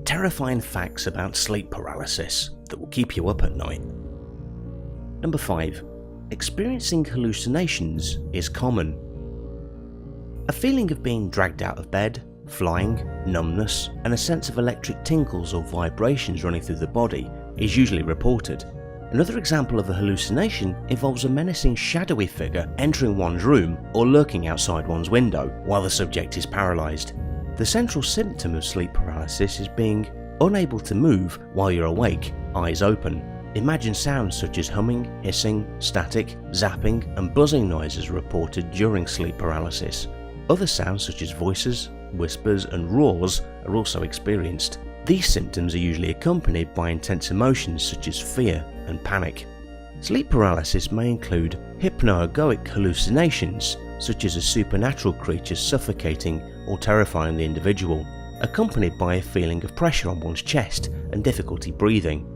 Terrifying facts about sleep paralysis that will keep you up at night. Number 5. Experiencing hallucinations is common. A feeling of being dragged out of bed, flying, numbness, and a sense of electric tingles or vibrations running through the body is usually reported. Another example of a hallucination involves a menacing shadowy figure entering one's room or lurking outside one's window while the subject is paralysed. The central symptom of sleep paralysis is being unable to move while you're awake, eyes open. Imagine sounds such as humming, hissing, static, zapping, and buzzing noises reported during sleep paralysis. Other sounds such as voices, whispers, and roars are also experienced. These symptoms are usually accompanied by intense emotions such as fear and panic. Sleep paralysis may include hypnagogic hallucinations, such as a supernatural creature suffocating or terrifying the individual, accompanied by a feeling of pressure on one's chest and difficulty breathing.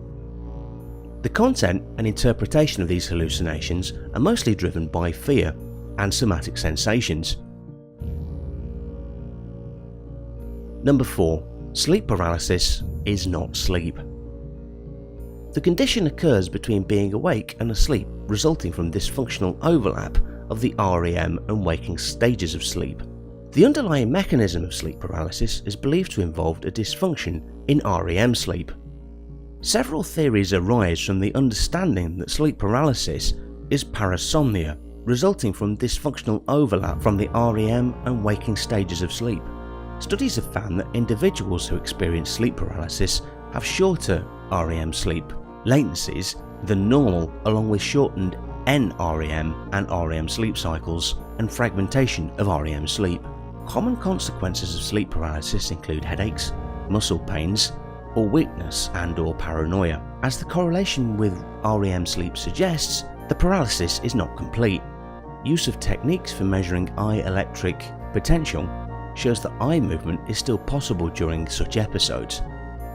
The content and interpretation of these hallucinations are mostly driven by fear and somatic sensations. Number 4. Sleep paralysis is not sleep. The condition occurs between being awake and asleep, resulting from dysfunctional overlap of the REM and waking stages of sleep. The underlying mechanism of sleep paralysis is believed to involve a dysfunction in REM sleep. Several theories arise from the understanding that sleep paralysis is parasomnia, resulting from dysfunctional overlap from the REM and waking stages of sleep. Studies have found that individuals who experience sleep paralysis have shorter REM sleep latencies than normal, along with shortened NREM and REM sleep cycles and fragmentation of REM sleep. Common consequences of sleep paralysis include headaches, muscle pains, or weakness and/or paranoia. As the correlation with REM sleep suggests, the paralysis is not complete. Use of techniques for measuring eye electric potential shows that eye movement is still possible during such episodes.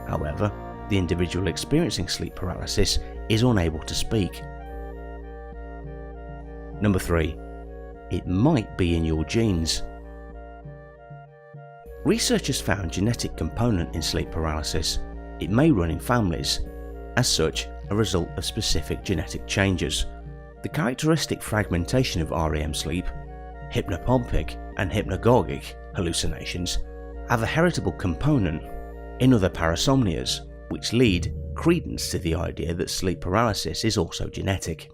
However, the individual experiencing sleep paralysis is unable to speak. Number 3. It might be in your genes. Researchers found genetic component in sleep paralysis. It may run in families, as such a result of specific genetic changes. The characteristic fragmentation of REM sleep, hypnopompic and hypnagogic hallucinations, have a heritable component in other parasomnias, which lead credence to the idea that sleep paralysis is also genetic.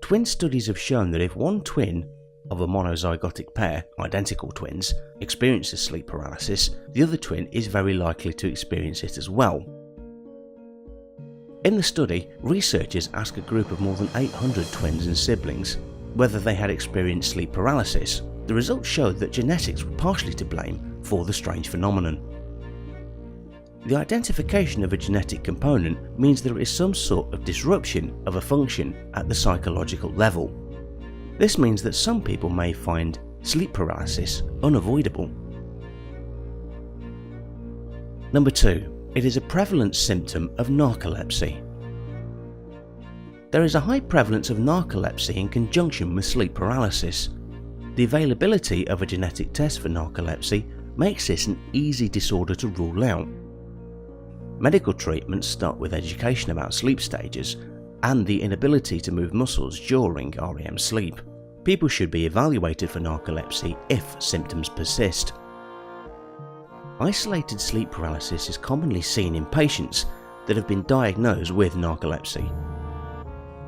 Twin studies have shown that if one twin of a monozygotic pair, identical twins, experiences sleep paralysis, the other twin is very likely to experience it as well. In the study, researchers asked a group of more than 800 twins and siblings whether they had experienced sleep paralysis. The results showed that genetics were partially to blame for the strange phenomenon. The identification of a genetic component means there is some sort of disruption of a function at the psychological level. This means that some people may find sleep paralysis unavoidable. Number 2. It is a prevalent symptom of narcolepsy. There is a high prevalence of narcolepsy in conjunction with sleep paralysis. The availability of a genetic test for narcolepsy makes this an easy disorder to rule out. Medical treatments start with education about sleep stages and the inability to move muscles during REM sleep. People should be evaluated for narcolepsy if symptoms persist. Isolated sleep paralysis is commonly seen in patients that have been diagnosed with narcolepsy.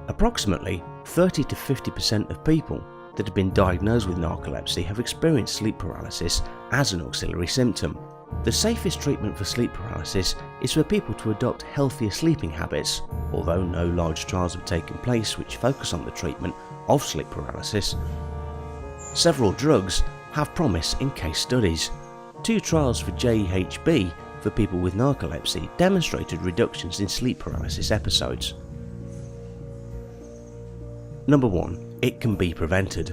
Approximately 30 to 50% of people that have been diagnosed with narcolepsy have experienced sleep paralysis as an auxiliary symptom. The safest treatment for sleep paralysis is for people to adopt healthier sleeping habits. Although no large trials have taken place which focus on the treatment of sleep paralysis, several drugs have promise in case studies. 2 trials for GHB for people with narcolepsy demonstrated reductions in sleep paralysis episodes. Number 1. It can be prevented.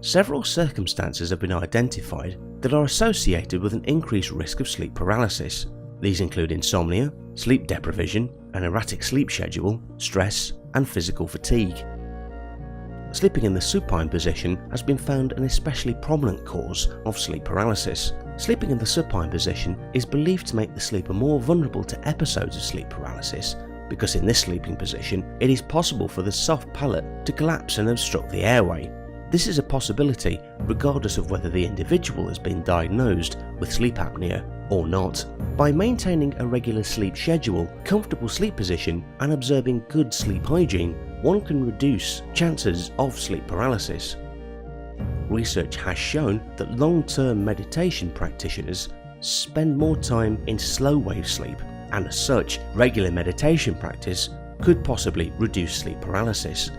Several circumstances have been identified that are associated with an increased risk of sleep paralysis. These include insomnia, sleep deprivation, an erratic sleep schedule, stress, and physical fatigue. Sleeping in the supine position has been found an especially prominent cause of sleep paralysis. Sleeping in the supine position is believed to make the sleeper more vulnerable to episodes of sleep paralysis, because in this sleeping position it is possible for the soft palate to collapse and obstruct the airway. This is a possibility regardless of whether the individual has been diagnosed with sleep apnea or not. By maintaining a regular sleep schedule, comfortable sleep position, and observing good sleep hygiene, one can reduce chances of sleep paralysis. Research has shown that long-term meditation practitioners spend more time in slow-wave sleep, and as such, regular meditation practice could possibly reduce sleep paralysis.